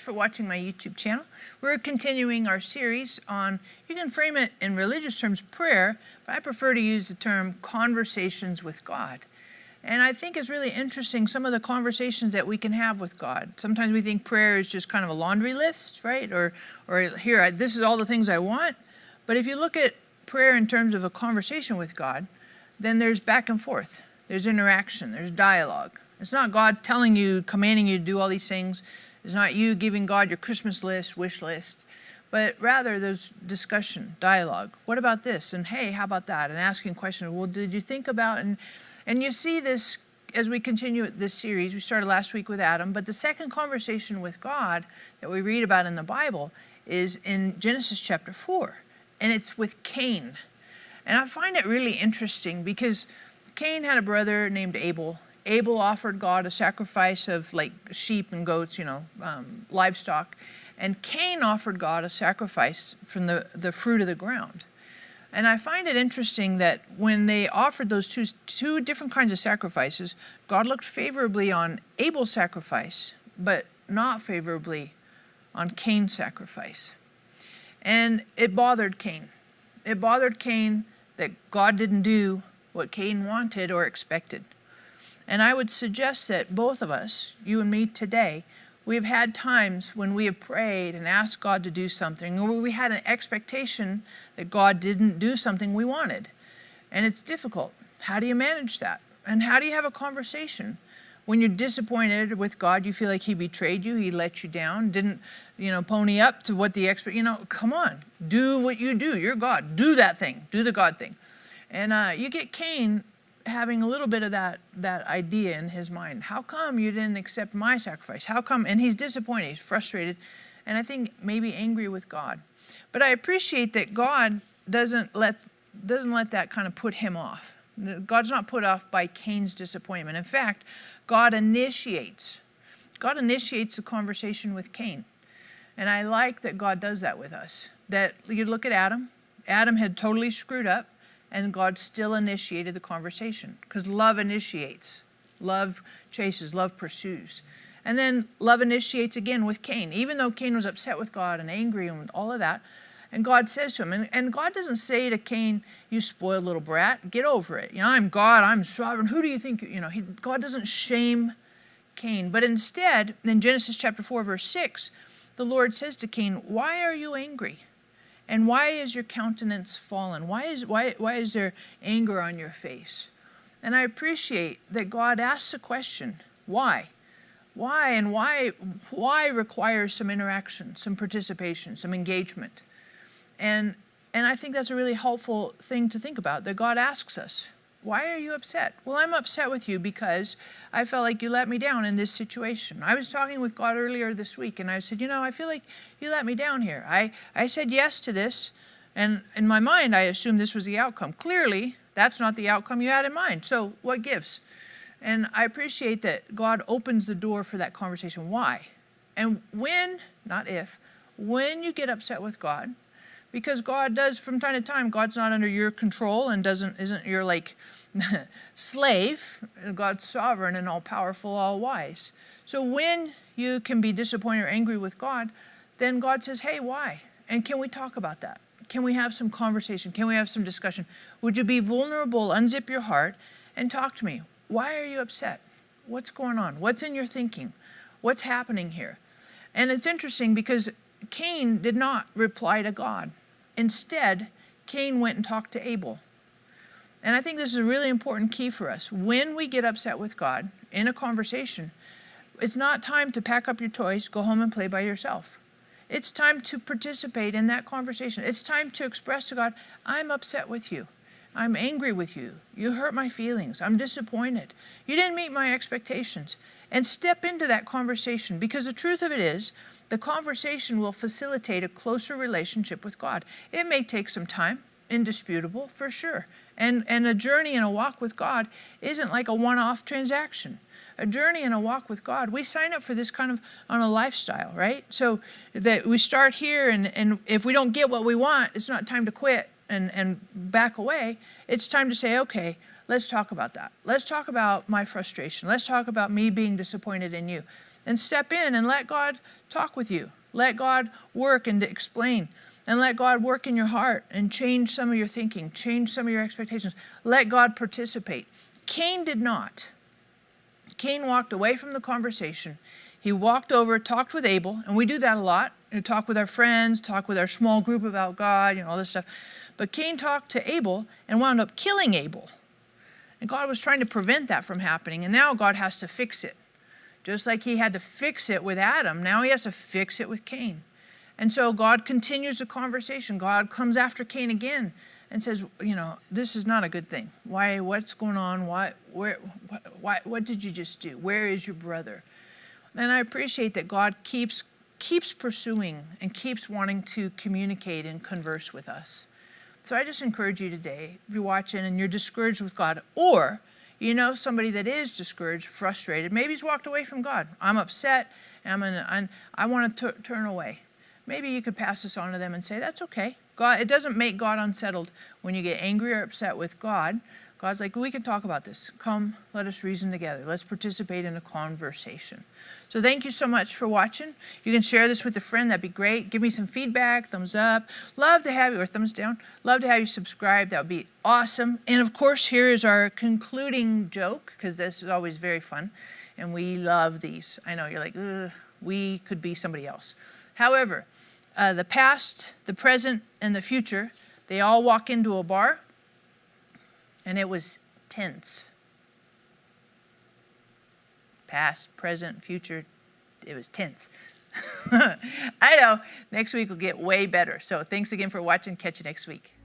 for watching my YouTube channel. We're continuing our series on, you can frame it in religious terms, prayer, but I prefer to use the term conversations with God. And I think it's really interesting some of the conversations that we can have with God. Sometimes we think prayer is just kind of a laundry list, right? Or here, this is all the things I want. But if you look at prayer in terms of a conversation with God, then there's back and forth. There's interaction. There's dialogue. It's not God telling you, commanding you to do all these things. It's not you giving God your Christmas list, wish list. But rather, there's discussion, dialogue. What about this? And hey, how about that? And asking questions. Well, did you think about... And you see this as we continue this series. We started last week with Adam. But the second conversation with God that we read about in the Bible is in Genesis chapter 4. And it's with Cain. And I find it really interesting because Cain had a brother named Abel. Abel offered God a sacrifice of like sheep and goats, livestock. And Cain offered God a sacrifice from the fruit of the ground. And I find it interesting that when they offered those two different kinds of sacrifices, God looked favorably on Abel's sacrifice, but not favorably on Cain's sacrifice. And it bothered Cain. It bothered Cain that God didn't do what Cain wanted or expected. And I would suggest that both of us, you and me today, we have had times when we have prayed and asked God to do something, or we had an expectation that God didn't do something we wanted. And it's difficult. How do you manage that? And how do you have a conversation? When you're disappointed with God, you feel like he betrayed you, he let you down, didn't, pony up to what the come on, do what you do. You're God. Do that thing. Do the God thing. And you get Cain having a little bit of that idea in his mind. How come you didn't accept my sacrifice? How come? And he's disappointed, he's frustrated, and I think maybe angry with God. But I appreciate that God doesn't let that kind of put him off. God's not put off by Cain's disappointment. In fact, God initiates the conversation with Cain. And I like that God does that with us. That you look at Adam. Adam had totally screwed up. And God still initiated the conversation because love initiates, love chases, love pursues. And then love initiates again with Cain, even though Cain was upset with God and angry and all of that. And God says to him, and God doesn't say to Cain, you spoiled little brat, get over it. I'm God, I'm sovereign. Who do you think, God doesn't shame Cain. But instead, in Genesis chapter 4, verse 6, the Lord says to Cain, why are you angry? And why is your countenance fallen? Why is there anger on your face? And I appreciate that God asks the question, why? Why? And why requires some interaction, some participation, some engagement. And I think that's a really helpful thing to think about, that God asks us, why are you upset? Well, I'm upset with you because I felt like you let me down in this situation. I was talking with God earlier this week, and I said, I feel like you let me down here. I said yes to this, and in my mind, I assumed this was the outcome. Clearly, that's not the outcome you had in mind, so what gives? And I appreciate that God opens the door for that conversation. Why? And when, not if, when you get upset with God, because God does, from time to time, God's not under your control and isn't your slave. God's sovereign and all-powerful, all-wise. So when you can be disappointed or angry with God, then God says, hey, why? And can we talk about that? Can we have some conversation? Can we have some discussion? Would you be vulnerable, unzip your heart, and talk to me? Why are you upset? What's going on? What's in your thinking? What's happening here? And it's interesting because Cain did not reply to God. Instead, Cain went and talked to Abel. And I think this is a really important key for us. When we get upset with God in a conversation, it's not time to pack up your toys, go home and play by yourself. It's time to participate in that conversation. It's time to express to God, I'm upset with you. I'm angry with you. You hurt my feelings. I'm disappointed. You didn't meet my expectations. And step into that conversation, because the truth of it is, the conversation will facilitate a closer relationship with God. It may take some time, indisputable, for sure. And a journey and a walk with God isn't like a one-off transaction. A journey and a walk with God, we sign up for this kind of on a lifestyle, right? So that we start here, and if we don't get what we want, it's not time to quit and back away. It's time to say, okay, let's talk about that. Let's talk about my frustration. Let's talk about me being disappointed in you. And step in and let God talk with you. Let God work and explain. And let God work in your heart and change some of your thinking, change some of your expectations. Let God participate. Cain did not. Cain walked away from the conversation. He walked over, talked with Abel, and we do that a lot. We talk with our friends, talk with our small group about God, all this stuff. But Cain talked to Abel and wound up killing Abel. And God was trying to prevent that from happening, and now God has to fix it. Just like he had to fix it with Adam, now he has to fix it with Cain. And so God continues the conversation. God comes after Cain again and says, this is not a good thing. Why? What's going on? What did you just do? Where is your brother? And I appreciate that God keeps pursuing and keeps wanting to communicate and converse with us. So I just encourage you today, if you're watching and you're discouraged with God, or somebody that is discouraged, frustrated, maybe he's walked away from God. I'm upset, and I want to turn away. Maybe you could pass this on to them and say, that's okay. God, it doesn't make God unsettled when you get angry or upset with God. God's like, we can talk about this. Come, let us reason together. Let's participate in a conversation. So thank you so much for watching. You can share this with a friend. That'd be great. Give me some feedback, thumbs up. Love to have you, or thumbs down. Love to have you subscribe. That would be awesome. And of course, here is our concluding joke, because this is always very fun. And we love these. I know, you're like, ugh, we could be somebody else. However, the past, the present, and the future, they all walk into a bar, and it was tense. Past, present, future, it was tense. I know, next week will get way better. So thanks again for watching. Catch you next week.